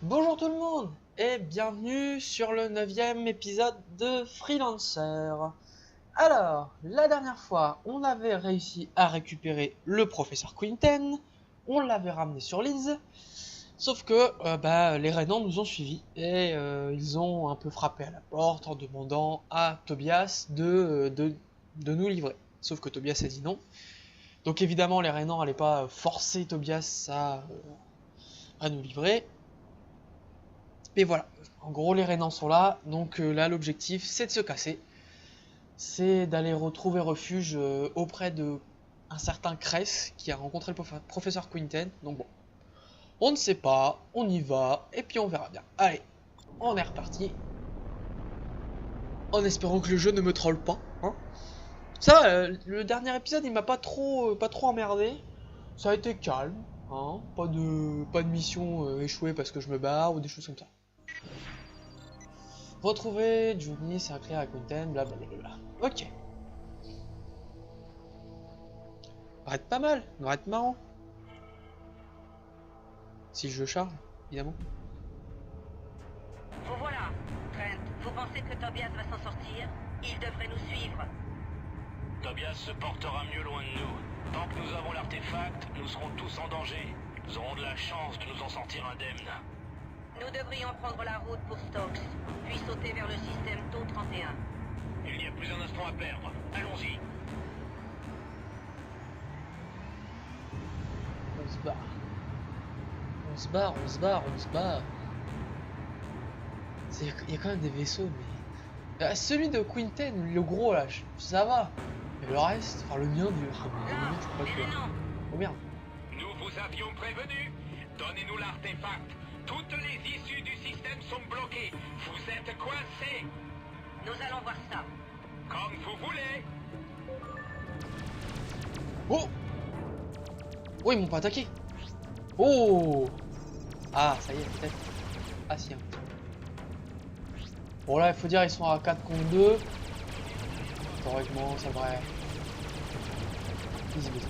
Bonjour tout le monde et bienvenue sur le 9e épisode de Freelancer. Alors, la dernière fois, on avait réussi à récupérer le professeur Quinten, on l'avait ramené sur l'île, sauf que les Rainans nous ont suivis et ils ont un peu frappé à la porte en demandant à Tobias de nous livrer. Sauf que Tobias a dit non. Donc évidemment, les Rainans n'allaient pas forcer Tobias à nous livrer. Mais voilà, en gros les Rainans sont là, donc là l'objectif c'est de se casser. C'est d'aller retrouver refuge auprès de un certain Cress qui a rencontré le professeur Quinten. Donc bon, on ne sait pas, on y va, et puis on verra bien. Allez, on est reparti. En espérant que le jeu ne me troll pas. Hein. Ça, le dernier épisode il m'a pas trop emmerdé. Ça a été calme, hein. Pas de mission échouée parce que je me barre ou des choses comme ça. Retrouver Juni, c'est clair à Quinten, blablabla. Ok. Ça va être pas mal, ça va être marrant. Si je le charge, évidemment. Vous voilà, Trent. Vous pensez que Tobias va s'en sortir? Il devrait nous suivre. Tobias se portera mieux loin de nous. Tant que nous avons l'artefact, nous serons tous en danger. Nous aurons de la chance de nous en sortir indemnes. Nous devrions prendre la route pour Stokes, puis sauter vers le système Tau 31. Il n'y a plus un instant à perdre. Allons-y. On se barre. On se barre, on se barre, on se barre. Il y a quand même des vaisseaux, mais... celui de Quinten, le gros là, ça va. Mais le reste, enfin le mien, je crois que... Oh merde. Nous vous avions prévenu. Donnez-nous l'artefact. Toutes les issues du système sont bloquées. Vous êtes coincés. Nous allons voir ça. Comme vous voulez. Oh. Oh, ils m'ont pas attaqué. Oh. Ah, ça y est, peut-être. Ah si, un petit. Bon là, il faut dire, ils sont à 4 contre 2. Théoriquement, ça devrait... Easy busy.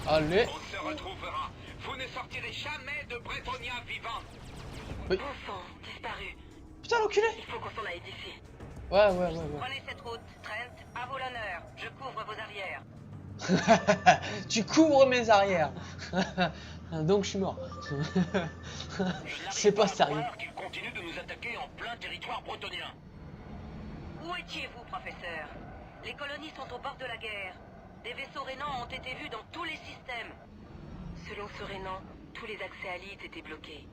Allez. On se retrouvera. Vous ne sortirez jamais de Bretonia vivant. Oui. Enfant, disparu. Putain, l'enculé. Il faut qu'on s'en aille d'ici. Ouais. Prenez cette route, Trent. À vos l'honneur. Je couvre vos arrières. Tu couvres mes arrières. Donc je suis mort. C'est pas sérieux. Qu'il continue de nous attaquer en plein territoire bretonien. Où étiez-vous, professeur? Les colonies sont au bord de la guerre. Des vaisseaux Rainans ont été vus dans tous les systèmes. Selon ce Rainan, tous les accès à l'île étaient bloqués.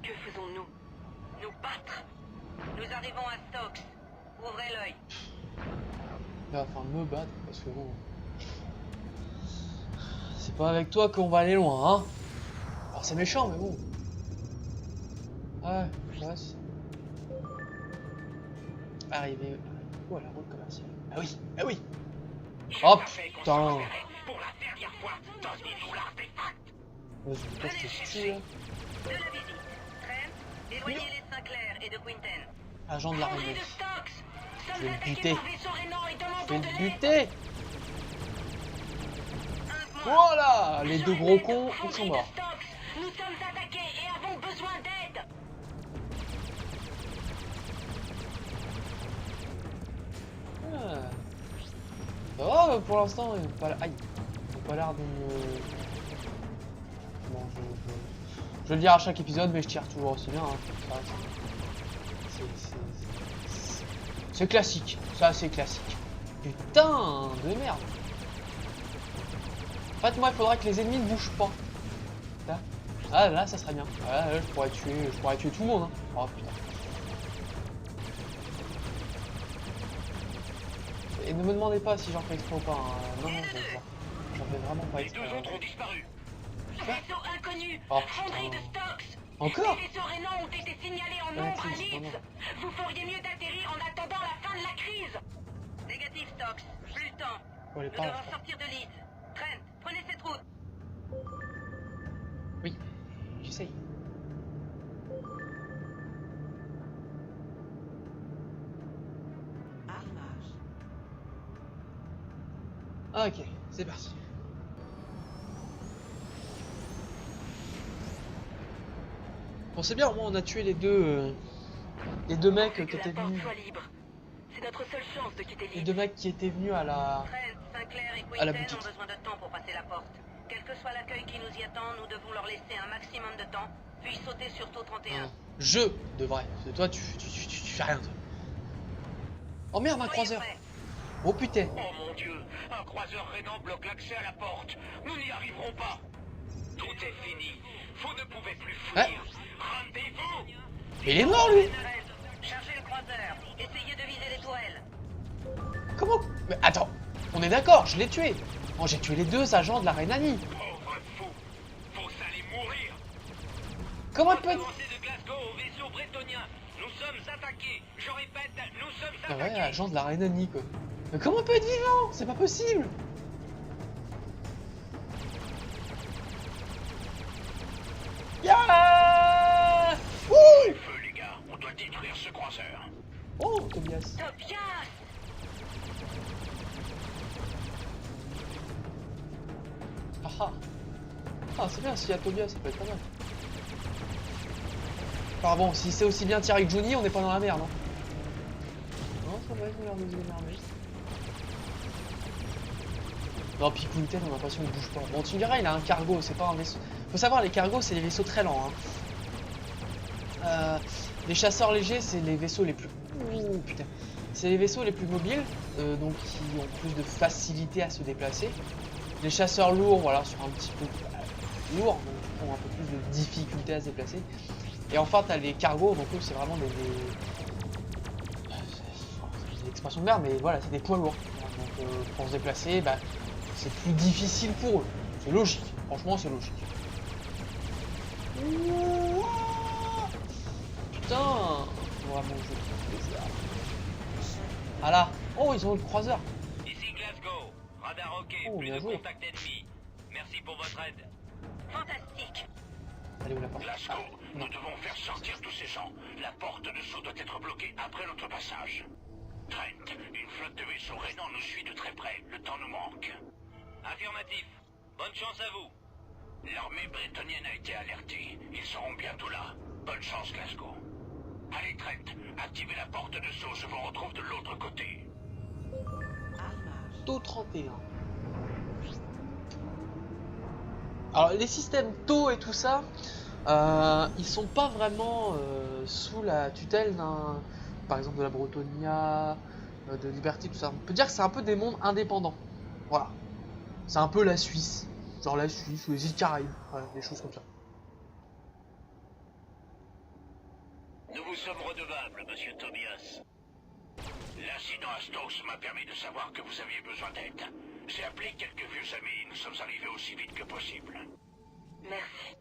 Que faisons-nous? Nous battre? Nous arrivons à Stokes. Ouvrez l'œil. Il va falloir me battre parce que bon... C'est pas avec toi qu'on va aller loin, hein. Alors c'est méchant, mais bon. Ouais, c'est... Arrivé... Oh, la route commerciale. Ah oui. Oh putain. Pour la dernière fois, donnez-nous l'artefact. Je vais tester ce style. De la visite. Trent, éloignez les Sinclair et de Quinten. Agent de l'armée. de Stokes. Je vais le buter. Je vais le de buter. Voilà. Les deux gros cons, ils sont morts. Nous sommes attaqués et avons besoin d'aide. Ah. Ça va, pour l'instant, ils n'ont pas l'air... Aïe. Ils n'ont pas l'air de me... Bon, je vais le dire à chaque épisode, mais je tire toujours aussi bien. Hein. C'est classique. Ça, c'est classique. Putain de merde. En fait, moi, il faudrait que les ennemis ne bougent pas. Là. Ah, là, ça serait bien. Voilà, là, je pourrais tuer tout le monde. Hein. Oh putain. Et ne me demandez pas si j'en fais exprès ou pas. Hein. Non, j'en fais vraiment pas Les exprès. deux autres ont disparu. Vaisseau inconnu. Oh Fonderie de putain. Stokes. Encore? Les vaisseaux Rainans ont été signalés en nombre à Leeds. Vous feriez mieux d'atterrir en attendant la fin de la crise. Négatif, Stokes. Plus le temps. Oh, les Nous parents. devons sortir de Leeds. Trent, prenez cette route. Oui, j'essaye. Ok, c'est parti. 1, Bon, c'est bien, au moins on a tué les deux mecs qui étaient venus. C'est notre seule chance de quitter Les l'île. deux mecs qui étaient venus à la. Trent, Sinclair et à la Quinten boutique. ont besoin de temps pour passer la porte. Quel que soit l'accueil qui nous y attend, nous devons leur laisser un maximum de temps, puis sauter sur Tau 31. Non, je devrais. Parce que toi, tu fais rien, toi. Oh merde, un Soyez croiseur. prêts. Oh putain. Oh mon Dieu, un croiseur Renan bloque l'accès à la porte. Nous n'y arriverons pas. Tout est fini. Vous ne pouvez plus fuir. Rendez-vous. Mais il est mort, lui. Chargez le croiseur. Essayez de viser les tourelles. Comment? Mais attends, on est d'accord, je l'ai tué. Oh, j'ai tué les deux agents de la Rhénanie. Pauvre fou. Vous allez mourir. Comment il peut être... Avancée de Glasgow au vaisseau bretonien. Nous sommes attaqués. Je répète, nous sommes Ah attaqués. ouais, agent de la Rhénanie, quoi. Mais comment il peut être vivant? C'est pas possible. Ya Ouh. Feu les gars, on doit détruire ce croiseur. Oh, Tobias. Tobias! Ah ah. Ah, c'est bien, s'il y a Tobias, ça peut être pas mal. Enfin bon, si c'est aussi bien tiré que Johnny, on n'est pas dans la merde, hein. Non, ça va, il a l'air de se démerder. Non, puis Quinten, on a l'impression qu'il bouge pas. Bon, tu me diras, il a un cargo, c'est pas un vaisseau. Faut savoir, les cargos, c'est les vaisseaux très lents, hein. Les chasseurs légers, c'est les vaisseaux les plus... Ouh, putain. C'est les vaisseaux les plus mobiles, donc qui ont plus de facilité à se déplacer. Les chasseurs lourds, voilà, sont un petit peu lourds, donc ont un peu plus de difficulté à se déplacer. Et enfin, t'as les cargos, donc eux, c'est vraiment des l'expression de merde, mais voilà, c'est des poids lourds. Donc pour se déplacer, bah, c'est plus difficile pour eux. C'est logique, franchement, c'est logique. Putain, faut vraiment que je fasse ça. Ah là, oh, ils ont le croiseur. Ici Glasgow. Radar OK, Oh, plus bien de joué. contact ennemi. Merci pour votre aide. Fantastique! Allez, où la porte? Glasgow, Non. nous devons faire sortir tous ces gens. La porte de saut doit être bloquée après notre passage. Trent, une flotte de vaisseaux Renan nous suit de très près. Le temps nous manque. Affirmatif. Bonne chance à vous. L'armée bretonienne a été alertée. Ils seront bientôt là. Bonne chance, Glasgow. Allez, Trent, activez la porte de saut. Je vous retrouve de l'autre côté. Tau 31. Alors les systèmes Tau et tout ça, ils sont pas vraiment sous la tutelle d'un, par exemple de la Bretonnia, de Liberty, tout ça. On peut dire que c'est un peu des mondes indépendants. Voilà. C'est un peu la Suisse. Genre la Suisse ou les îles Caraïbes. Voilà, des choses comme ça. Nous vous sommes redevables, monsieur Tobias. L'incident à Stokes m'a permis de savoir que vous aviez besoin d'aide. J'ai appelé quelques vieux amis et nous sommes arrivés aussi vite que possible. Merci.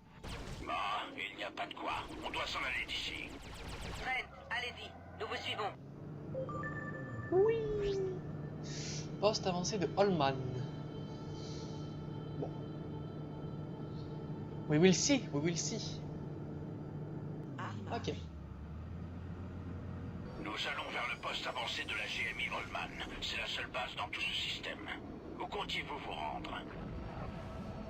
Bon, il n'y a pas de quoi. On doit s'en aller d'ici. Trent, allez-y. Nous vous suivons. Oui. Poste avancé de Holman. Bon. We will see, we will see. Ok. Nous allons vers le poste avancé de la GMI Holman. C'est la seule base dans tout ce système. Où comptiez-vous vous rendre?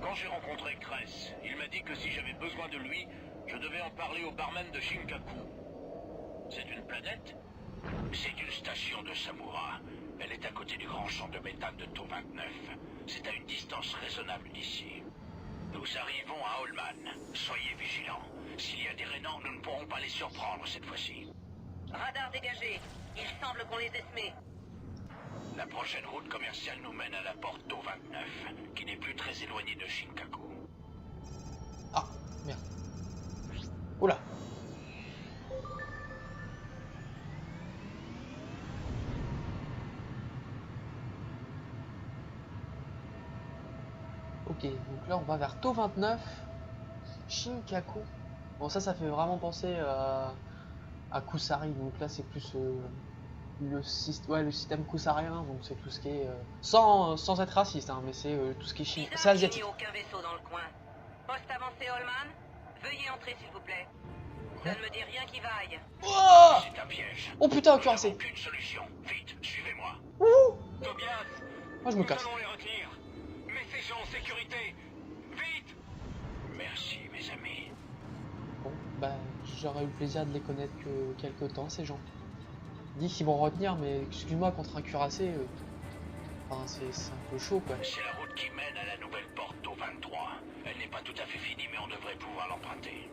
Quand j'ai rencontré Kress, il m'a dit que si j'avais besoin de lui, je devais en parler au barman de Shinkaku. C'est une planète? C'est une station de Samura. Elle est à côté du grand champ de méthane de Tau 29. C'est à une distance raisonnable d'ici. Nous arrivons à Holman. Soyez vigilants. S'il y a des Rénans, nous ne pourrons pas les surprendre cette fois-ci. Radar dégagé. Il semble qu'on les ait semés. La prochaine route commerciale nous mène à la porte Tau 29, qui n'est plus très éloignée de Shinkaku. Ah, merde. Oula. Ok, donc là on va vers Tau 29, Shinkaku. Bon ça fait vraiment penser à Kusari, donc là c'est plus le système kusarien, donc c'est tout ce qui est sans être raciste, hein, mais c'est tout ce qui est chinois, c'est Bizarre qu'il asiatique. n'y ait aucun vaisseau dans le coin. Poste avancé Holman. Veuillez entrer s'il vous plaît. Ça ne me dit rien qui vaille. Oh, C'est un piège. oh putain, Nous cuirassé. n'avons qu'une solution. Vite, suivez-moi. Ouh, Tobias, moi je me casse. nous allons les retenir. Mets ces gens en sécurité. Vite. Merci, mes amis. Bon, bah j'aurais eu le plaisir de les connaître que quelques temps, ces gens. Ils disent qu'ils vont retenir, mais excuse-moi, contre un cuirassé, enfin, c'est un peu chaud, quoi. C'est la route qui mène à la nouvelle porte au 23. Elle n'est pas tout à fait finie, mais on devrait pouvoir l'emprunter.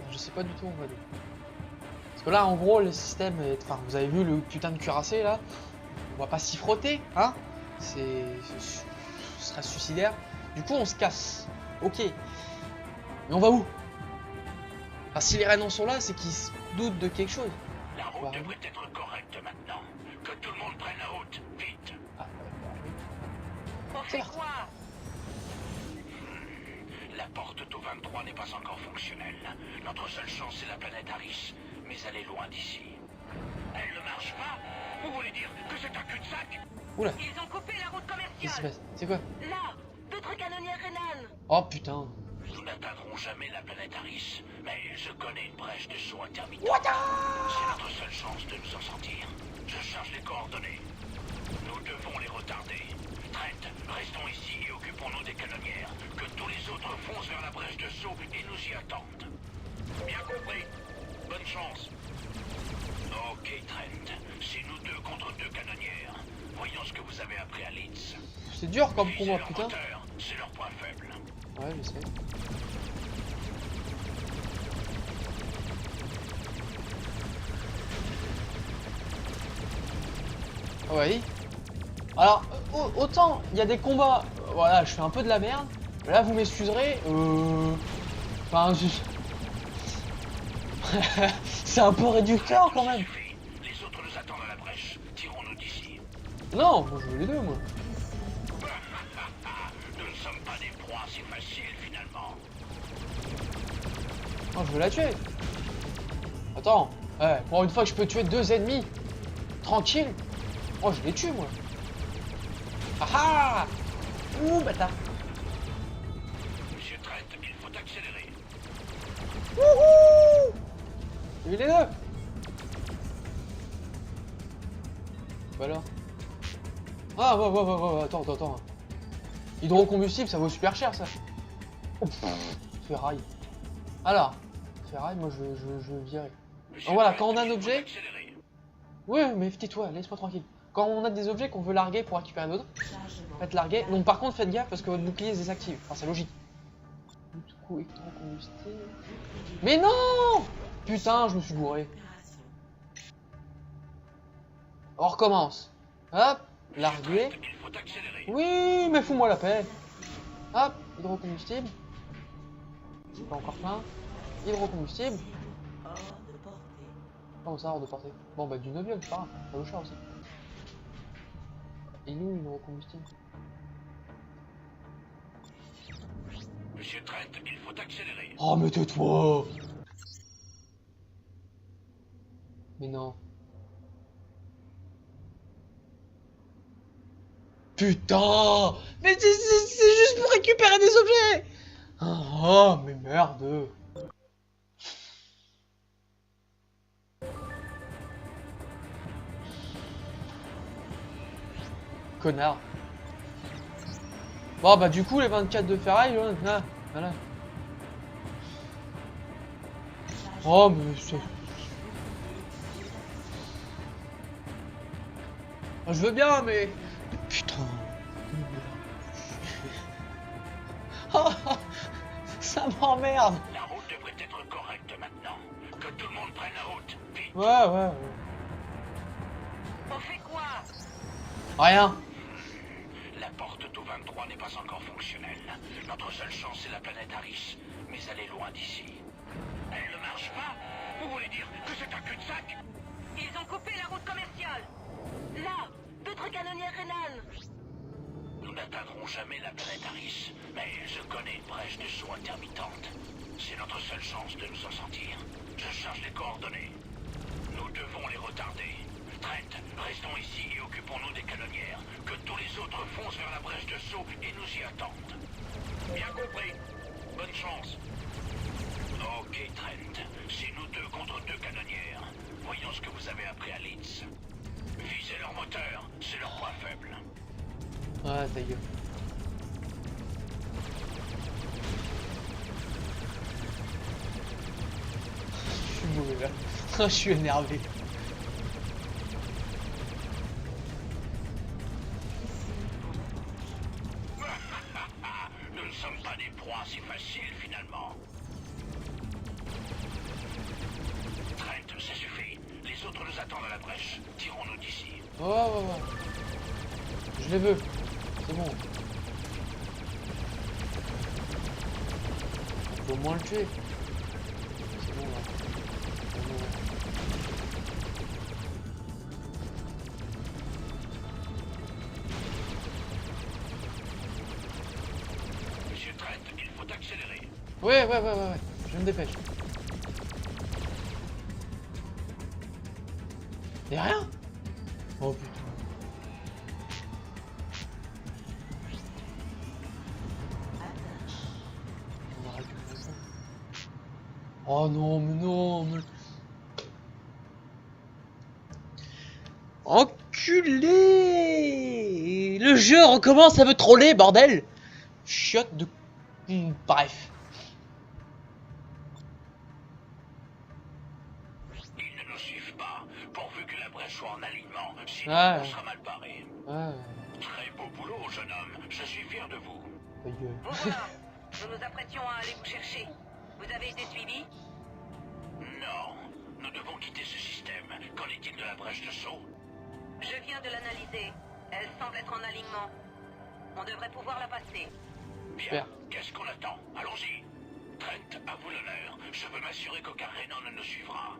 Je sais pas du tout où on va aller. Parce que là, en gros, le système, enfin, vous avez vu le putain de cuirassé, là, on va pas s'y frotter, hein. Ce serait suicidaire. Du coup, on se casse. Ok. Mais on va où? Enfin, si les Rhénans sont là, c'est qu'ils se doutent de quelque chose. La route devrait être correcte maintenant. Que tout le monde prenne la route, vite. Ah, On fait quoi? La porte au 23 n'est pas encore fonctionnelle. Notre seule chance, c'est la planète Harris. Mais elle est loin d'ici. Elle ne marche pas? Vous voulez dire que c'est un cul-de-sac? Oula, Ils ont coupé la route qu'est-ce qui se commerciale. passe? C'est quoi? Là, d'autres canonnières Renan. Oh putain. Nous n'atteindrons jamais la planète Harris. Mais je connais une brèche de saut intermittent. C'est notre seule chance de nous en sortir. Je cherche les coordonnées. Nous devons les retarder. Trent, restons ici et occupons-nous des canonnières. Que tous les autres foncent vers la brèche de saut et nous y attendent. Bien compris. Bonne chance. Ok, Trent. C'est nous deux contre deux canonnières. Voyons ce que vous avez appris à Leeds. C'est dur comme Viser combat, leur putain. moteur, c'est leur point faible. Ouais, je sais. Ouais. Alors, autant il y a des combats, voilà, je fais un peu de la merde. Là, vous m'excuserez. Enfin, c'est un peu réducteur quand même. Suffit. Les autres nous attendent à la brèche. Tirons-nous d'ici. Non, moi je veux les deux, moi. Nous ne sommes pas des proies si faciles finalement. Moi, je veux la tuer. Attends, ouais, pour une fois que je peux tuer deux ennemis, tranquille. Oh, je les tue, moi. Ah ah! Ouh, bâtard. Monsieur Trent, il faut accélérer. Wouhou! J'ai vu les deux. Bah alors. Ah, ouais, attends. Hydrocombustible, ça vaut super cher, ça. Oh, ferraille. Alors, ferraille, moi, je veux virer. Monsieur Voilà, Trent, quand on a un il faut objet... accélérer. Ouais, mais tais-toi, laisse-moi tranquille. Quand on a des objets qu'on veut larguer pour récupérer d'autres, faites larguer. Donc par contre, faites gaffe parce que votre bouclier se désactive. Enfin, c'est logique. Du coup, électrocombustible. Mais non! Putain, je me suis gouré. On recommence. Hop, larguer. Il faut accélérer. Oui, mais fous-moi la paix. Hop, hydrocombustible. C'est pas encore plein. Hydrocombustible. Comment ça, hors de portée? Bon, bah du novium, c'est pas grave. Ça vaut cher aussi. Et nous, hydrocombustible. Monsieur Trent, il faut accélérer. Oh, mais tais-toi! Mais non. Putain! Mais c'est juste pour récupérer des objets! Oh, mais merde! Connard. Bon, bah du coup, les 24 de ferraille, là, voilà. Oh, mais c'est... Je veux bien, mais... Putain. Oh, ça m'emmerde. La route devrait être correcte maintenant. Que tout le monde prenne la route, vite. Ouais. On fait quoi? Rien. La porte au 23 n'est pas encore fonctionnelle. Notre seule chance, c'est la planète Harris. Mais elle est loin d'ici. Elle ne marche pas? Vous voulez dire que c'est un cul-de-sac? Ils ont coupé la route commerciale. Là, d'autres canonnières Renan. Nous n'atteindrons jamais la planète Harris. Mais je connais une brèche de saut intermittente. C'est notre seule chance de nous en sortir. Je cherche les coordonnées. Nous devons les retarder. Trent, restons ici et occupons-nous des canonnières. Que tous les autres foncent vers la brèche de saut et nous y attendent. Bien compris. Bonne chance. Ok, Trent. C'est nous deux contre deux canonnières. Voyons ce que vous avez appris à Leeds. Viser leur moteur, c'est leur point faible. Ouais, ta gueule. Je suis énervé. Nous ne sommes pas des proies si faciles finalement. Trent, ça suffit. Les autres nous attendent à la brèche. Tirons-nous d'ici. Oh. Je les veux. C'est bon. Faut au moins le tuer. C'est bon là. C'est bon. Monsieur Trent, il faut accélérer. Ouais. Je me dépêche. Y'a rien? Oh putain. On va récupérer ça. Oh non, mais non, mais... Enculé! Le jeu recommence à me troller, bordel! Chiotte de... Bref. Ils ne nous suivent pas, pourvu que la brèche soit en alignement. Sinon, Ouais. on sera mal barré. Ouais. Très beau boulot, jeune homme. Je suis fier de vous. Ta gueule. Vous voilà. Nous nous apprêtions à aller vous chercher. Vous avez été suivi? Non, nous devons quitter ce système. Qu'en est-il de la brèche de saut? Je viens de l'analyser. Elle semble être en alignement. On devrait pouvoir la passer. Bien, Super. qu'est-ce qu'on attend? Allons-y. Trent, à vous l'honneur. Je veux m'assurer qu'aucun Renan ne nous suivra.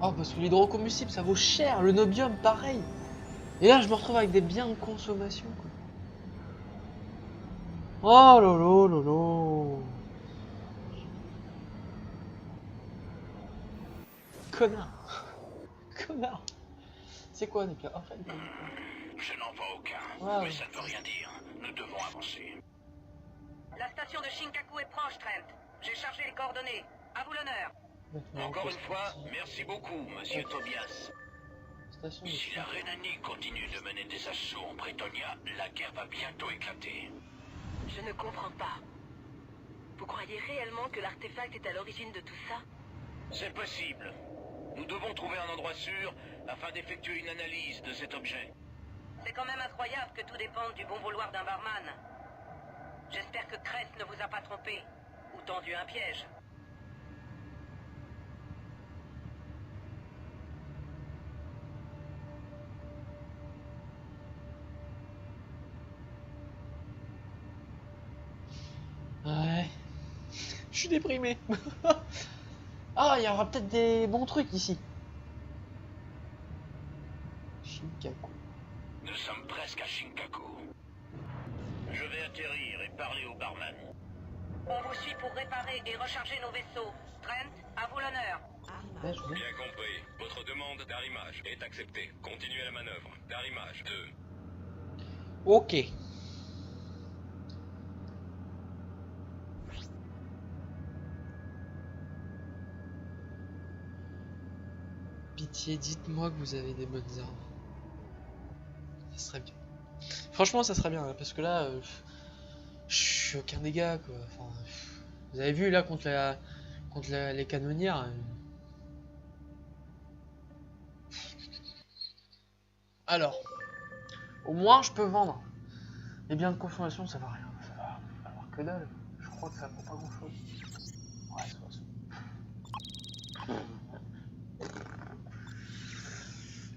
Oh, parce que l'hydrocombustible ça vaut cher, le nobium pareil. Et là je me retrouve avec des biens de consommation quoi. Oh lolo lolo. Connard. Connard. C'est quoi Nicolas? En fait, Je n'en vois aucun, Ouais. mais ça ne veut rien dire. Nous devons avancer. La station de Shinkaku est proche, Trent. J'ai chargé les coordonnées. À vous l'honneur. Encore une fois, merci beaucoup, monsieur Tobias. Station de Si la Rhénanie continue de mener des assauts en Brétonia, la guerre va bientôt éclater. Je ne comprends pas. Vous croyez réellement que l'artefact est à l'origine de tout ça? C'est possible. Nous devons trouver un endroit sûr afin d'effectuer une analyse de cet objet. C'est quand même incroyable que tout dépende du bon vouloir d'un barman. J'espère que Cress ne vous a pas trompé, ou tendu un piège. Ouais. Je suis déprimé. Ah, il y aura peut-être des bons trucs ici. Shinkaku. Nous sommes presque à Shinkaku. Je vais atterrir et parler au barman. On vous suit pour réparer et recharger nos vaisseaux. Trent, à vous l'honneur. Ouais, je veux. Bien compris. Votre demande d'arrimage est acceptée. Continuez la manœuvre. D'arrimage 2. Ok. Pitié, dites-moi que vous avez des bonnes armes. Ça serait bien. Franchement, ça serait bien, hein, parce que là, je suis aucun dégât, quoi. Enfin, vous avez vu, là, contre les canonnières. Alors, au moins, je peux vendre. Les biens de consommation, ça va rien. Ça va avoir que dalle. Je crois que ça vaut pas grand-chose. Ouais, ça va.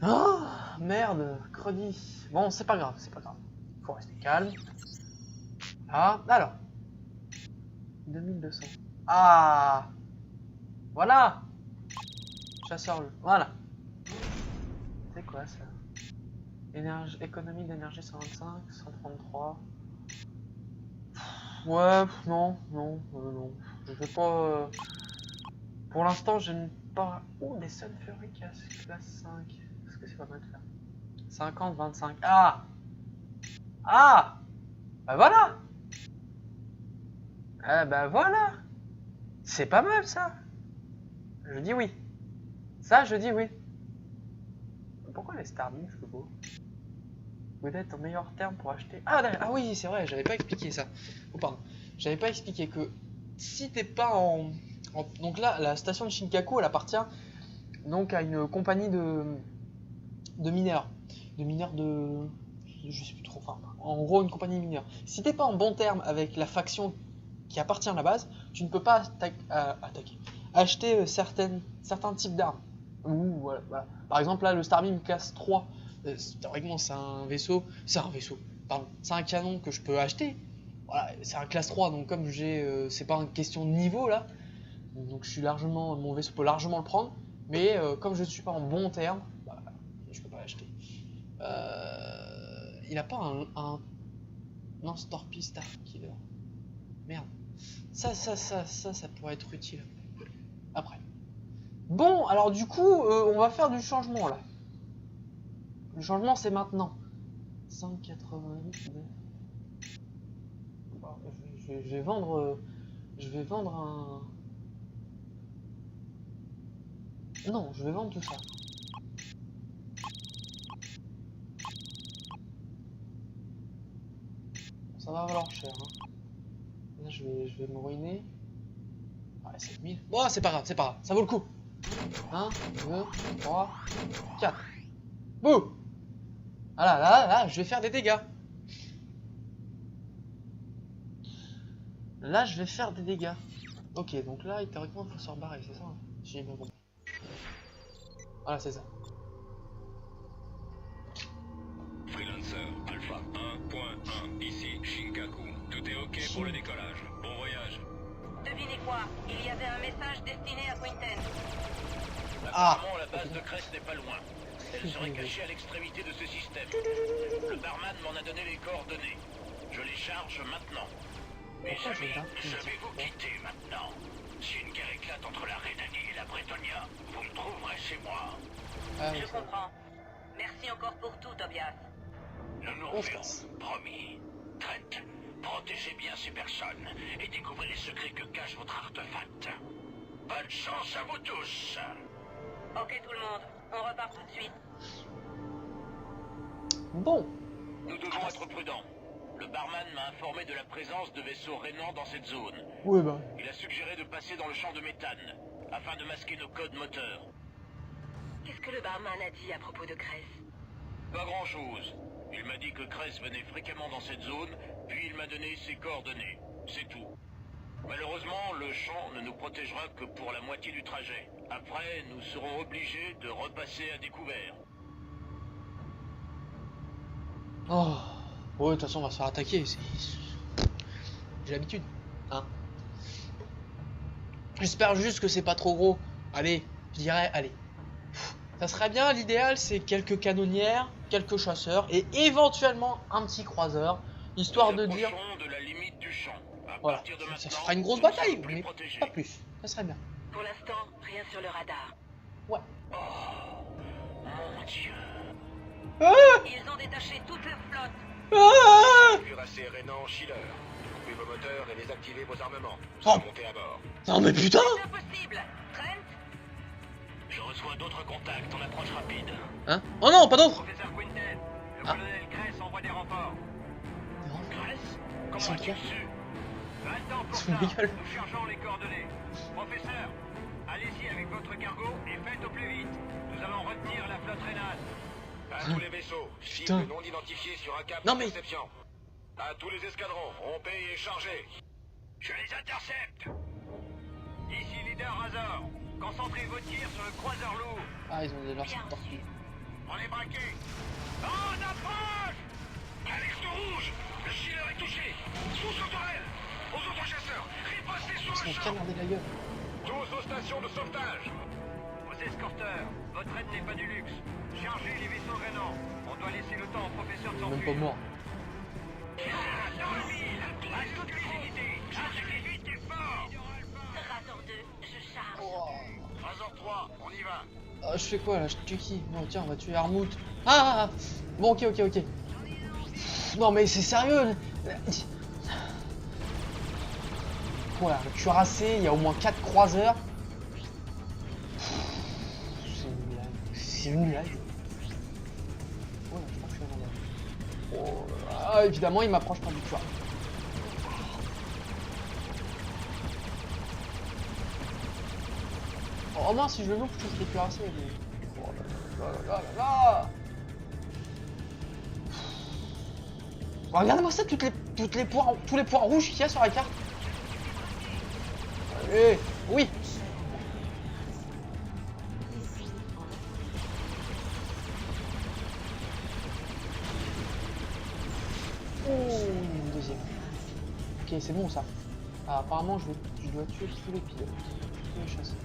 Oh, merde, creudis. Bon, c'est pas grave, c'est pas grave. Faut rester calme. Ah, alors. 2200. Ah, voilà. Chasseur, voilà. C'est quoi ça? Économie d'énergie 125, 133. Ouais, non. Je vais pas. Pour l'instant, je n'ai pas. Oh, des sulfuriques classe 5. Est-ce que c'est pas mal de faire 50, 25. Ah! Ah! Bah voilà! Ah bah voilà! C'est pas mal ça! Je dis oui. Ça, je dis oui. Pourquoi les Starlings, le beau? Vous êtes en meilleur terme pour acheter. Ah, ah oui, c'est vrai, j'avais pas expliqué ça. Oh, pardon. J'avais pas expliqué que si t'es pas donc là, la station de Shinkaku, elle appartient donc à une compagnie de mineurs. Je sais plus trop, enfin, en gros, une compagnie minière. Si t'es pas en bon terme avec la faction qui appartient à la base, tu ne peux pas acheter certains types d'armes. Ou voilà. Par exemple, là, le Starbeam classe 3, théoriquement, c'est un canon que je peux acheter. Voilà, c'est un classe 3, donc comme c'est pas une question de niveau là, donc mon vaisseau peut largement le prendre, mais comme je ne suis pas en bon terme, je peux pas l'acheter. Il a pas un non-Storpy Starkiller. Merde. Ça pourrait être utile. Après. Bon, alors du coup, on va faire du changement là. Le changement c'est maintenant. 188. Je vais vendre un. Non, je vais vendre tout ça. Ça va valoir cher. Hein. Là, je vais me ruiner. Ouais, 7000. Bon, c'est pas grave, ça vaut le coup. 1, 2, 3, 4. Bouh! Voilà, là, je vais faire des dégâts. Là, je vais faire des dégâts. Ok, donc là, théoriquement, il faut se rebarrer, c'est ça? Si j'ai bien compris. Voilà, c'est ça. Freelancer, Alpha 1.1, ici Shinkaku. Tout est ok pour le décollage. Bon voyage. Devinez quoi? Il y avait un message destiné à Quinten. Apparemment, la base de Cress n'est pas loin. Elle serait cachée à l'extrémité de ce système. Le barman m'en a donné les coordonnées. Je les charge maintenant. Mes amis, je vais vous quitter maintenant. Si une guerre éclate entre la Rhénanie et la Brétonia, vous me trouverez chez moi. Je comprends. Merci encore pour tout, Tobias. Nous nous reverrons, promis. Trent, protégez bien ces personnes et découvrez les secrets que cache votre artefact. Bonne chance à vous tous. Ok tout le monde, on repart tout de suite. Bon. Nous devons être prudents. Le barman m'a informé de la présence de vaisseaux rénants dans cette zone. Oui, bah. Il a suggéré de passer dans le champ de méthane, afin de masquer nos codes moteurs. Qu'est-ce que le barman a dit à propos de Cress? Pas grand-chose. Il m'a dit que Cress venait fréquemment dans cette zone, puis il m'a donné ses coordonnées. C'est tout. Malheureusement, le champ ne nous protégera que pour la moitié du trajet. Après, nous serons obligés de repasser à découvert. Oh. Ouais, de toute façon, on va se faire attaquer. J'ai l'habitude. Hein. J'espère juste que c'est pas trop gros. Allez, je dirais, allez. Ça serait bien, l'idéal, c'est quelques canonnières, quelques chasseurs et éventuellement un petit croiseur, histoire de dire. De la limite du champ. Voilà, ça fera une grosse bataille, mais pas plus. Ça serait bien. Pour l'instant, rien sur le radar. Ouais. Oh, mon Dieu. Ah Ils ont détaché toute leur flotte. Cuirassé Renan Schiller. Coupez vos moteurs et désactivez vos armements. Oh. Montez à bord. Non mais putain. C'est impossible. Trent? Je reçois d'autres contacts en approche rapide. Hein? Oh non, pas d'autres. Professeur Quinten, le Ah. colonel Cress envoie des renforts. Cress? Ils Comment sont as-tu quoi? su? 20 ans pour Ils ça. sont gueules. Nous chargeons les coordonnées. Professeur, allez-y avec votre cargo et faites au plus vite. Nous allons retenir la flotte rénale. À tous les vaisseaux, Putain. cible non identifiée sur un cap Non, de mais- réception. À tous les escadrons, rompez et chargez. Je les intercepte. Ici leader Razor. Concentrez vos tirs sur le croiseur lourd. Ah, ils ont des leurs Bien tortues. On est braqué. En approche. Alerte rouge. Le Schiller est touché. Tous aux tourelles. Aux autres chasseurs. Ripostez Ils sur se le font champ. canarder la gueule. Tous aux stations de sauvetage. Aux escorteurs. Votre aide n'est pas du luxe. Chargez les vaisseaux rénants. On doit laisser le temps au professeur de Ils sont même s'enfuir. pas morts. Dans le mille. À toutes les unités. Chargez vite et fort. Razor 2, je charge. Razor 3, on y va. Ah, je fais quoi là? Je tue qui? Non, tiens, on va tuer Armouth. Ah. Bon, ok. Non mais c'est sérieux. Voilà, le cuirassé, il y a au moins 4 croiseurs. C'est une blague. C'est une blague. Ouais, je pense que je suis un endroit. Oh, ah, évidemment, il m'approche pas du tueur. Au moins, si je le loupe, je touche les cuirassés. Mais... Oh là là là là là. Oh, regardez-moi ça, tous les points rouges qu'il y a sur la carte. Allez, oui. Oh, une deuxième. Ok, c'est bon ça. Ah, apparemment, je dois tuer tous les pilotes, tous les chasseurs.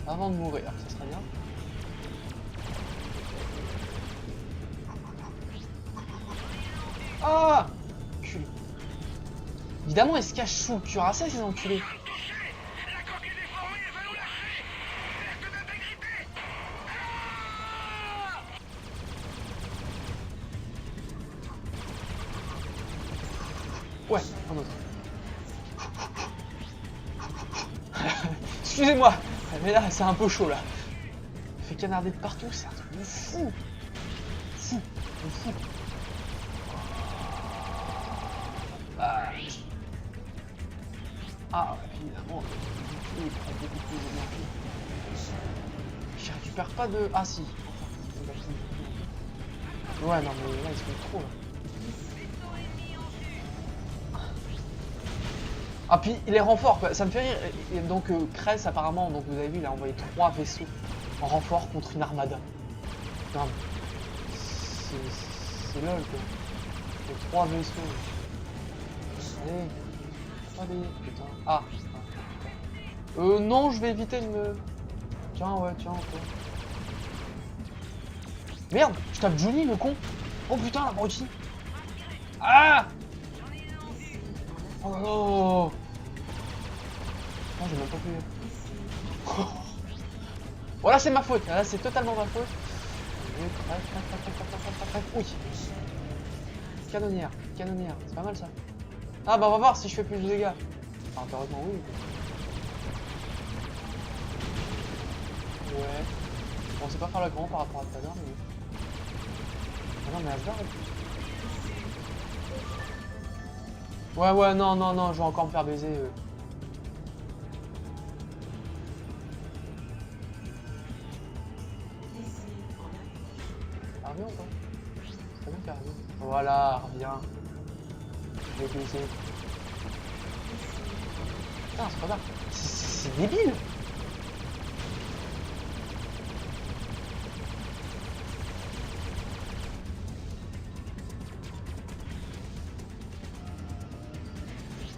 Avant de mourir, ça serait bien. Ah, culé. Évidemment, ils se cachent sous le cuirassé, ces enculés. Ouais, un autre. Excusez-moi, mais là, c'est un peu chaud, là. Il fait canarder de partout, c'est un truc de fou. Fou, de fou. Ah, évidemment, il prend beaucoup plus d'énergie. Je récupère pas de... Ah, si. Ouais, non, mais là, ils sont trop, là. Ah, puis les renforts, quoi. Ça me fait rire. Et donc, Cress, apparemment, donc vous avez vu, il a envoyé 3 vaisseaux en renfort contre une armada. Non, c'est lol, quoi. C'est 3 vaisseaux. Allez. Allez, putain. Ah. Non, je vais éviter de me... Tiens, ouais, tiens, ok. Merde, je tape Johnny, le con. Oh putain, la brochie. Ah. Oh non. Non, j'ai même pas pu... Voilà, c'est ma faute. Là, c'est totalement ma faute. Oui. Canonnière, canonnière. C'est pas mal, ça. Ah, bah, on va voir si je fais plus de dégâts. Enfin, théoriquement, oui. Ouais. Bon, on sait pas faire le grand par rapport à tout à l'heure, mais... Ah non, mais Asgard, ouais, ouais, non, non, non, je vais encore me faire baiser. Ça revient ou pas? C'est très bien qu'elle revienne. Voilà, reviens. Je vais baiser. Putain, c'est pas grave. C'est débile.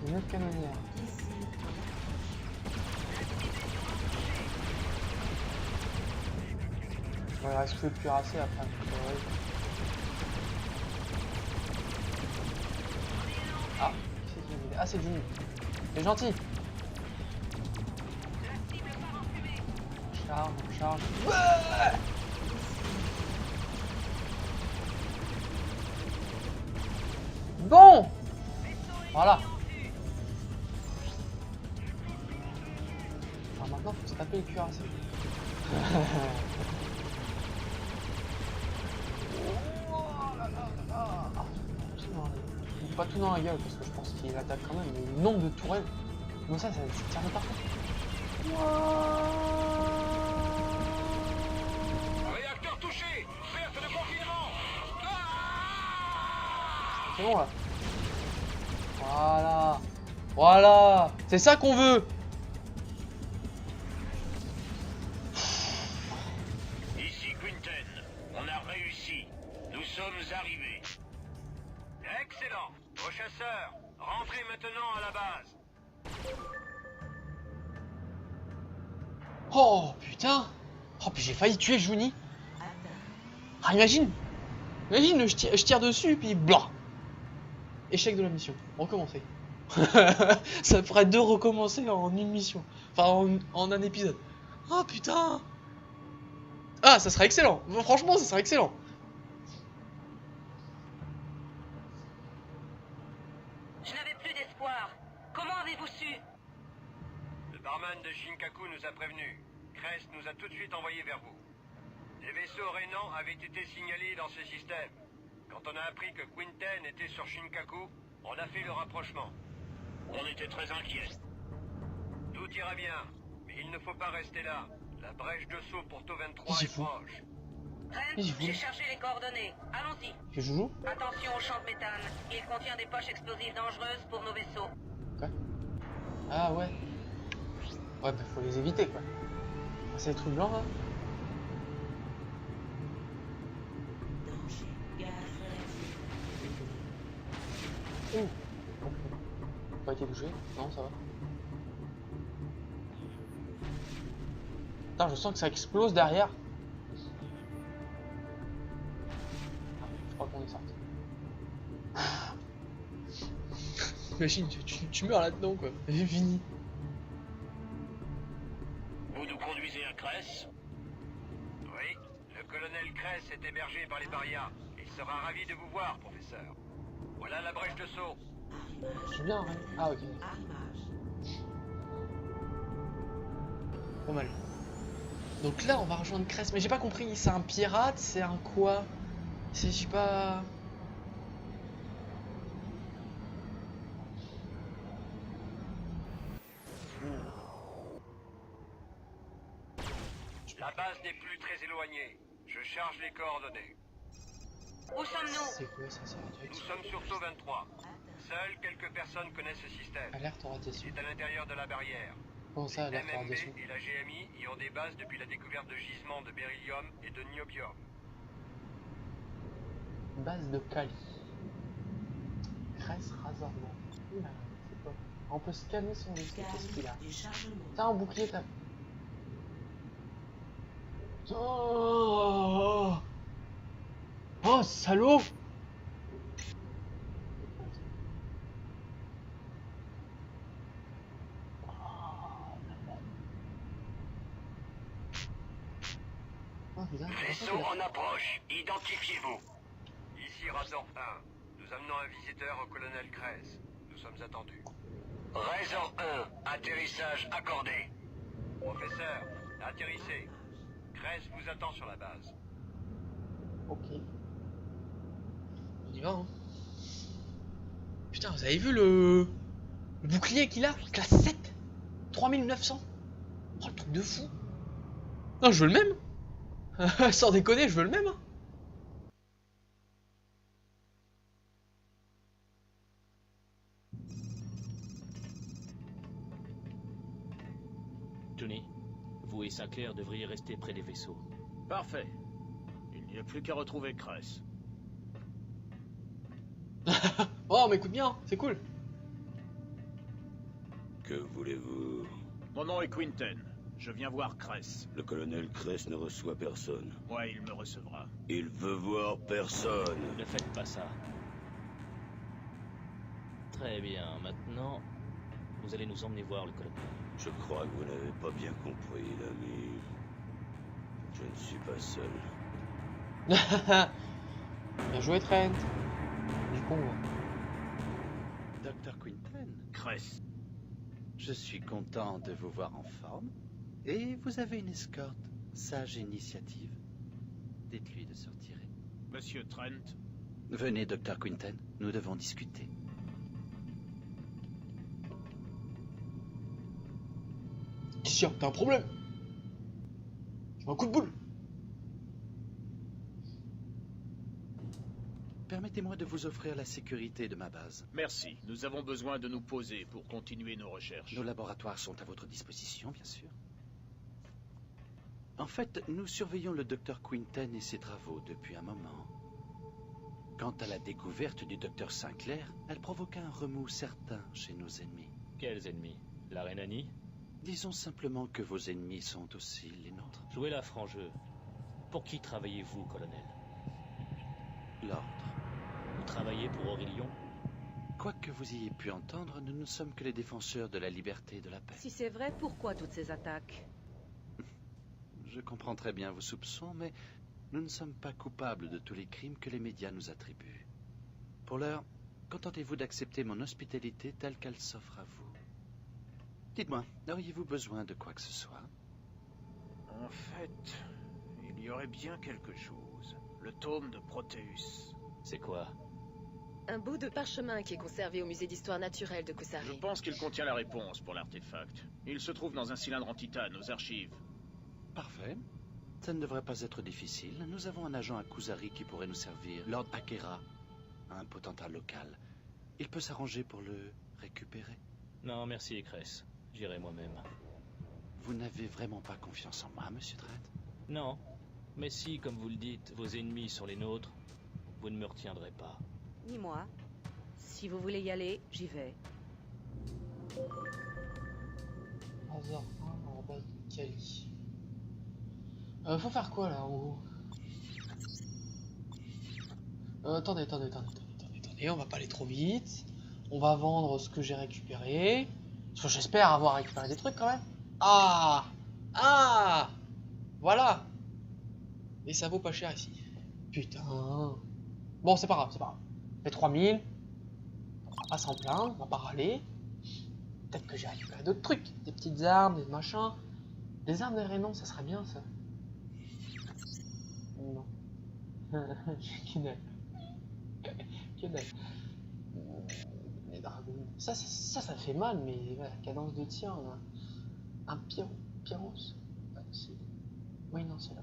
Une autre canonnière. On va rester le cuirassé après. Ah, ah, c'est Juni. C'est gentil. Charge, charge. Ouais. Bon. Voilà. Alors maintenant, faut se taper le cuirassé. Pas tout dans la gueule parce que je pense qu'il attaque quand même, mais le nombre de tourelles, moi ça tire de partout. Réacteur touché. Perte de confinement. C'est bon là. Voilà. Voilà. C'est ça qu'on veut. Ici Quinten. On a réussi. Nous sommes arrivés. Excellent. Vos chasseurs, rentrez maintenant à la base. Oh putain. Oh puis j'ai failli tuer Juni. Ah imagine. Imagine, je tire dessus puis blanc. Échec de la mission. Recommencer. Ça ferait 2 recommencer en une mission. Enfin en un épisode. Oh putain. Ah ça serait excellent. Franchement ça serait excellent. Je n'avais plus d'espoir. Comment avez-vous su? Le barman de Shinkaku nous a prévenus. Crest nous a tout de suite envoyés vers vous. Les vaisseaux rénants avaient été signalés dans ce système. Quand on a appris que Quinten était sur Shinkaku, on a fait le rapprochement. On était très inquiets. Tout ira bien, mais il ne faut pas rester là. La brèche de saut pour Tau 23 J'y est fous. proche. Trent, J'y fous. j'ai chargé les coordonnées. Allons-y. Que je joue? Attention au champ de méthane. Il contient des poches explosives dangereuses pour nos vaisseaux. Quoi? Ah ouais. Ouais, bah faut les éviter quoi. Ah, c'est les trucs blancs là? Ouh. Pas été touché? Non, ça va. Putain, je sens que ça explose derrière. Ah, je crois qu'on est sorti. Imagine, tu meurs là-dedans quoi. C'est fini. Vous nous conduisez à Cress? Oui, le colonel Cress est hébergé par les Parias. Il sera ravi de vous voir, professeur. Voilà la brèche de saut. Je suis bien, hein. Ah ok. Pas mal. Donc là, on va rejoindre Cress. Mais j'ai pas compris, c'est un pirate, c'est un quoi? C'est, je sais pas... La base n'est plus très éloignée. Je charge les coordonnées. Où sommes-nous? C'est quoi ça, ça Nous sommes sur Tau 23. Seules quelques personnes connaissent ce système. Alerte en radiation. C'est à l'intérieur de la barrière. Comment ça, alerte en MMB radiation? et la GMI y ont des bases depuis la découverte de gisements de beryllium et de niobium. Base de Kali. Cress rasorement. Oula, c'est quoi? On peut scanner son vaisseau, qu'est-ce qu'il a? T'as un bouclier, t'as... Oh, oh salaud! Oh, bizarre, Vaisseau en approche. Identifiez-vous. Ici Razor 1. Nous amenons un visiteur au colonel Cress. Nous sommes attendus. Razor 1. Atterrissage accordé. Professeur, atterrissez. Cress vous attend sur la base. Ok. On y va, hein. Putain, vous avez vu le bouclier qu'il a? Classe 7 3900. Oh, le truc de fou. Non, je veux le même. Sans déconner, je veux le même. Hein. Johnny, vous et Sinclair devriez rester près des vaisseaux. Parfait. Il n'y a plus qu'à retrouver Cress. Oh, mais écoute bien, c'est cool. Que voulez-vous? Mon nom est Quinten. Je viens voir Cress. Le colonel Cress ne reçoit personne. Ouais, il me recevra. Il veut voir personne. Ne faites pas ça. Très bien, maintenant, vous allez nous emmener voir le colonel. Je crois que vous n'avez pas bien compris, l'ami. Je ne suis pas seul. Bien joué, Trent. Du con. Dr. Quinten, Cress. je suis content de vous voir en forme. Et vous avez une escorte, sage initiative. Dites-lui de se retirer. Monsieur Trent. Venez, Dr. Quinten, nous devons discuter. Qu'est-ce qu'il y a? T'as un problème? Tu veux un coup de boule? Permettez-moi de vous offrir la sécurité de ma base. Merci. Nous avons besoin de nous poser pour continuer nos recherches. Nos laboratoires sont à votre disposition, bien sûr. En fait, nous surveillons le Dr. Quinten et ses travaux depuis un moment. Quant à la découverte du Dr. Sinclair, elle provoqua un remous certain chez nos ennemis. Quels ennemis? La reine Annie? Disons simplement que vos ennemis sont aussi les nôtres. Jouez la franc jeu. Pour qui travaillez-vous, colonel? L'ordre. Vous travaillez pour Aurelion? Quoi que vous ayez pu entendre, nous ne sommes que les défenseurs de la liberté et de la paix. Si c'est vrai, pourquoi toutes ces attaques? Je comprends très bien vos soupçons, mais nous ne sommes pas coupables de tous les crimes que les médias nous attribuent. Pour l'heure, contentez-vous d'accepter mon hospitalité telle qu'elle s'offre à vous. Dites-moi, auriez-vous besoin de quoi que ce soit? En fait, il y aurait bien quelque chose. Le tome de Proteus. C'est quoi? Un bout de parchemin qui est conservé au musée d'histoire naturelle de Je Kusari. pense qu'il contient la réponse pour l'artefact. Il se trouve dans un cylindre en titane aux archives. Parfait. Ça ne devrait pas être difficile. Nous avons un agent à Kuzari qui pourrait nous servir. Lord Akera, un potentat local. Il peut s'arranger pour le récupérer. Non, merci, Cress. J'irai moi-même. Vous n'avez vraiment pas confiance en moi, Monsieur Trent? Non. Mais si, comme vous le dites, vos ennemis sont les nôtres, vous ne me retiendrez pas. Ni moi. Si vous voulez y aller, j'y vais. Hasard 1 en bas de Cali. Faut faire quoi là en haut? Attendez, on va pas aller trop vite. On va vendre ce que j'ai récupéré. Parce que j'espère avoir récupéré des trucs quand même. Ah! Ah! Voilà! Et ça vaut pas cher ici. Putain. Bon, c'est pas grave, Ça fait 3000. On va pas s'en plaindre, on va pas râler. Peut-être que j'ai récupéré d'autres trucs. Des petites armes, des machins. Des armes des rénons, ça serait bien ça. Non. Que dalle. Que dalle. Les dragons. Ça fait mal, mais voilà, cadence de tir. Un Pyros. Oui, non, c'est là.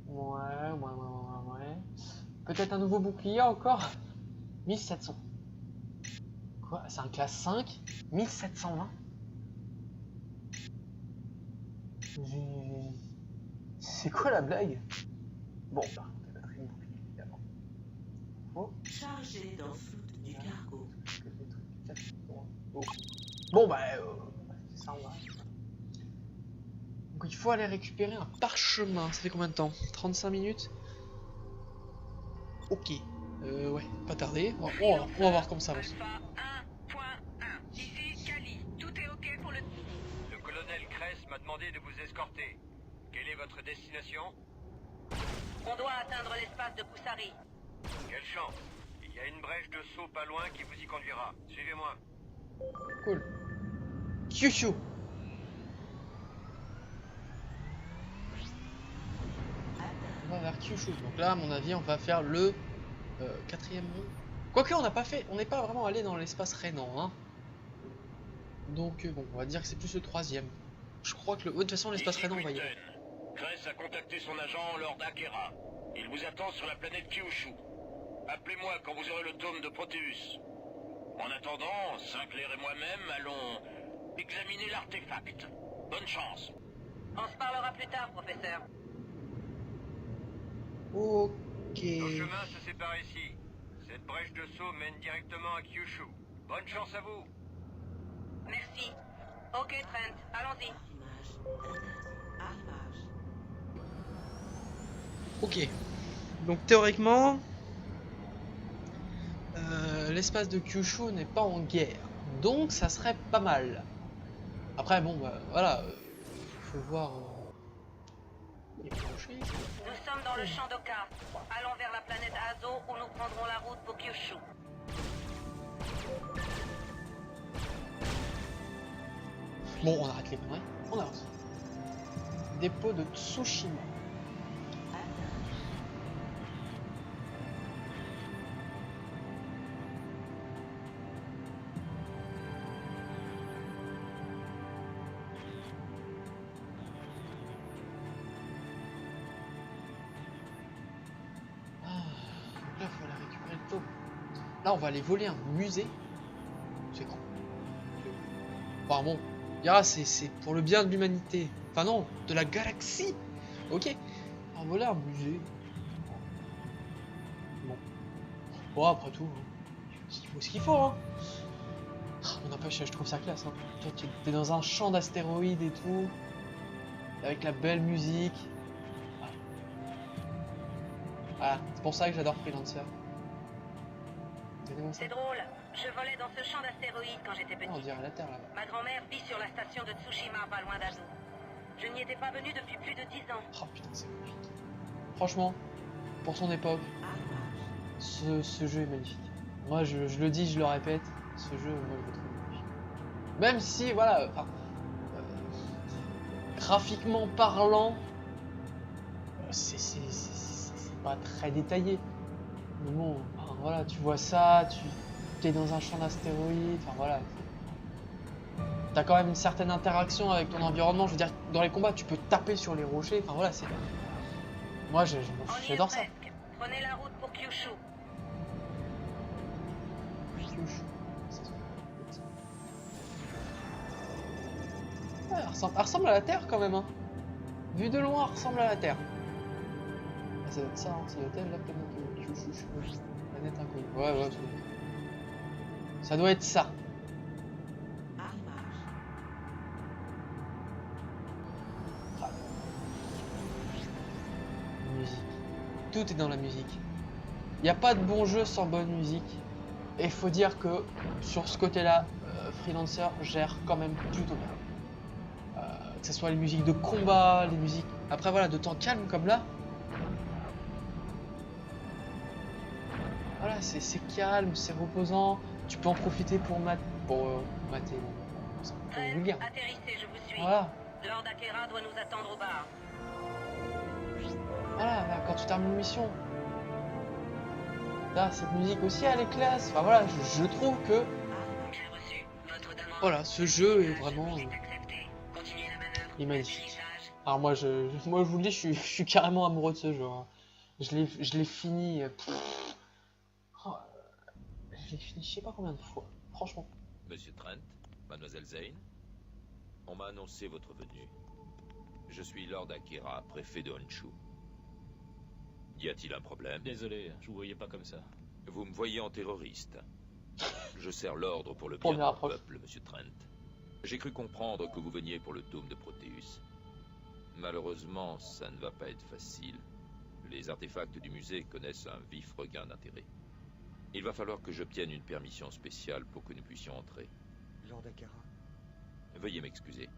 Ouais. Peut-être un nouveau bouclier encore. 1700. Quoi? C'est un classe 5. 1720. C'est quoi la blague? Bon, bah, on va mettre une bouclier évidemment. Oh. Chargé dans flotte du cargo. Bon, bah, c'est ça, on va. Donc il faut aller récupérer un parchemin. Ça fait combien de temps? 35 minutes? Ok. Ouais, pas tarder. On va voir comment ça avance. Alpha 1.1. Ici, Cali. Tout est ok pour le... Le colonel Cress m'a demandé de vous escorter. Quelle est votre destination? On doit atteindre l'espace de Kuzari. Quelle chance. Il y a une brèche de saut pas loin qui vous y conduira. Suivez-moi. Cool. Kyushu. On va vers Kyushu. Donc là, à mon avis, on va faire le 4e monde. Quoique, on n'est pas vraiment allé dans l'espace rénan. Hein. Donc, bon, on va dire que c'est plus le 3e. Je crois que de toute façon, l'espace rénan, on va y aller. Cress a contacté son agent Lord Akera. Il vous attend sur la planète Kyushu. Appelez-moi quand vous aurez le tome de Proteus. En attendant, Sinclair et moi-même allons examiner l'artefact. Bonne chance. On se parlera plus tard, professeur. Ok. Nos chemins se séparent ici. Cette brèche de saut mène directement à Kyushu. Bonne chance à vous. Merci. Ok, Trent, allons-y. Ok. Donc théoriquement, l'espace de Kyushu n'est pas en guerre. Donc ça serait pas mal. Après bon, bah, voilà. Faut voir... les planchers. Nous sommes dans le champ d'Oka. Allons vers la planète Azo où nous prendrons la route pour Kyushu. Bon, on arrête les conneries. On avance. Dépôt de Tsushima. Donc là, il faut aller récupérer le tome. Là, on va aller voler un musée. C'est con. Enfin bon, c'est pour le bien de l'humanité. Enfin non, de la galaxie. Ok. On va voler un musée. Bon, après tout, il faut ce qu'il faut. Hein. On n'empêche, je trouve ça classe. Hein. Toi, t'es dans un champ d'astéroïdes et tout, avec la belle musique. Voilà, c'est pour ça que j'adore Freelancer. C'est drôle, je volais dans ce champ d'astéroïdes quand j'étais petite. On dirait la Terre là-bas. Ma grand-mère vit sur la station de Tsushima, pas loin d'Azo. Je n'y étais pas venue depuis plus de 10 ans. Oh putain, c'est magnifique. Franchement, pour son époque, ce jeu est magnifique. Moi, je le dis, je le répète, ce jeu, moi, je le trouve magnifique. Même si, voilà, graphiquement parlant, c'est pas très détaillé. Mais bon, voilà, tu vois ça, tu es dans un champ d'astéroïdes, enfin voilà. t'as quand même une certaine interaction avec ton environnement. Je veux dire, dans les combats, tu peux taper sur les rochers. Enfin voilà, c'est... Moi, j'adore ça. Prenez la route pour Kyushu. Ouais, elle ressemble à la Terre quand même. Hein. Vu de loin, elle ressemble à la Terre. Ah, ça doit être ça, hein. Ça doit être la planète Kyushu, je sais pas. Planète inconnue. Ouais, ça doit être ça. Musique. Tout est dans la musique. Il n'y a pas de bon jeu sans bonne musique. Et il faut dire que sur ce côté-là, Freelancer gère quand même plutôt bien. Que ce soit les musiques de combat, les musiques... Après voilà, de temps calme comme là. Voilà, c'est calme, c'est reposant. Tu peux en profiter pour mater... c'est un peu vulgaire. Atterrissez, je vous suis. Voilà. Lord Akira doit nous attendre au bar. Voilà, là, quand tu termines une mission. Là, cette musique aussi, elle est classe. Enfin voilà, je trouve que... Voilà, ce jeu est vraiment... il est magnifique. Alors moi, je vous le dis, je suis carrément amoureux de ce jeu. Hein. Je l'ai fini... Oh, je l'ai fini je sais pas combien de fois, franchement. Monsieur Trent, Mademoiselle Zane, on m'a annoncé votre venue. Je suis Lord Akira, préfet de Honshu. Y a-t-il un problème? Désolé, je vous voyais pas comme ça. Vous me voyez en terroriste. Je sers l'ordre pour le bien du peuple, Monsieur Trent. J'ai cru comprendre que vous veniez pour le tome de Proteus. Malheureusement, ça ne va pas être facile. Les artefacts du musée connaissent un vif regain d'intérêt. Il va falloir que j'obtienne une permission spéciale pour que nous puissions entrer. Lord Akira. Veuillez m'excuser.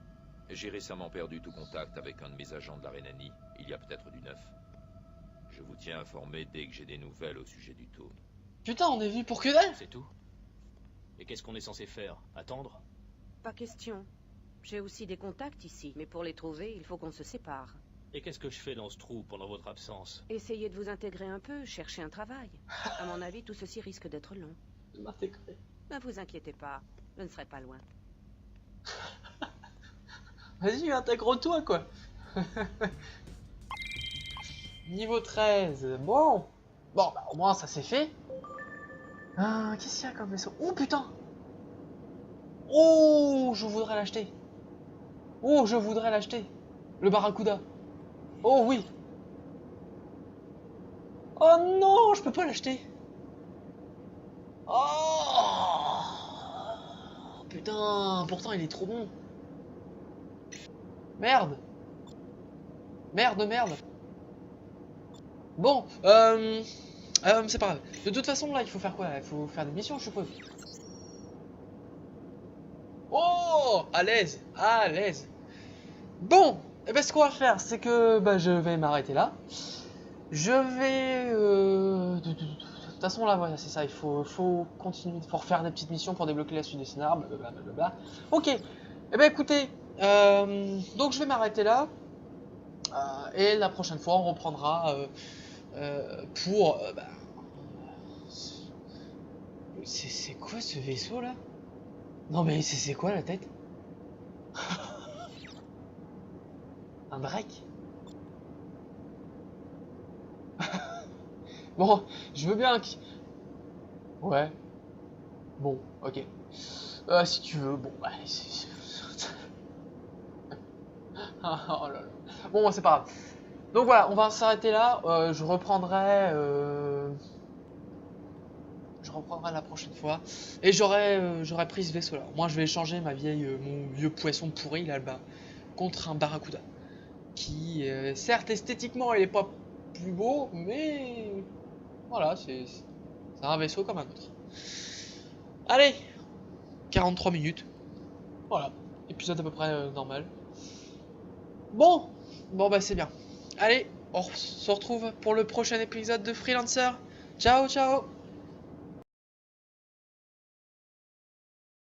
J'ai récemment perdu tout contact avec un de mes agents de la Rhénanie, il y a peut-être du neuf. Je vous tiens informé dès que j'ai des nouvelles au sujet du tome. Putain, on est venu pour que dalle. C'est tout? Et qu'est-ce qu'on est censé faire? Attendre? Pas question. J'ai aussi des contacts ici, mais pour les trouver, il faut qu'on se sépare. Et qu'est-ce que je fais dans ce trou pendant votre absence? Essayez de vous intégrer un peu, chercher un travail. À mon avis, tout ceci risque d'être long. De m'intégrer. Ne vous inquiétez pas, je ne serai pas loin. Vas-y, intègre-toi, quoi. Niveau 13. Bon, bah, au moins, ça c'est fait. Qu'est-ce qu'il y a comme vaisseau? Oh, putain. Oh, je voudrais l'acheter. Oh, je voudrais l'acheter. Le Barracuda. Oh, oui. Oh, non, je peux pas l'acheter. Oh, putain, pourtant, il est trop bon. Merde. Merde. Bon, c'est pas grave. De toute façon, là, il faut faire quoi? Il faut faire des missions, je suppose. Oh, à l'aise. Bon, et ben, ce qu'on va faire, c'est que je vais m'arrêter là. Je vais... De toute façon, là, voilà, c'est ça. Il faut continuer, pour faire des petites missions, pour débloquer la suite des scénars, blablabla. Ok, et ben, écoutez... donc je vais m'arrêter là et la prochaine fois on reprendra pour c'est quoi ce vaisseau là? Non mais c'est quoi la tête? Un Drake? Bon, je veux bien ouais, bon, ok, si tu veux, bon, bah, oh là là. Bon, c'est pas grave. Donc voilà, on va s'arrêter là. Je reprendrai la prochaine fois. Et j'aurai pris ce vaisseau là. Moi, je vais échanger mon vieux poisson pourri là-bas contre un Barracuda. Qui, certes, esthétiquement, il est pas plus beau, mais voilà, c'est un vaisseau comme un autre. Allez, 43 minutes. Voilà, épisode à peu près normal. Bon, bah c'est bien. Allez, on se retrouve pour le prochain épisode de Freelancer. Ciao.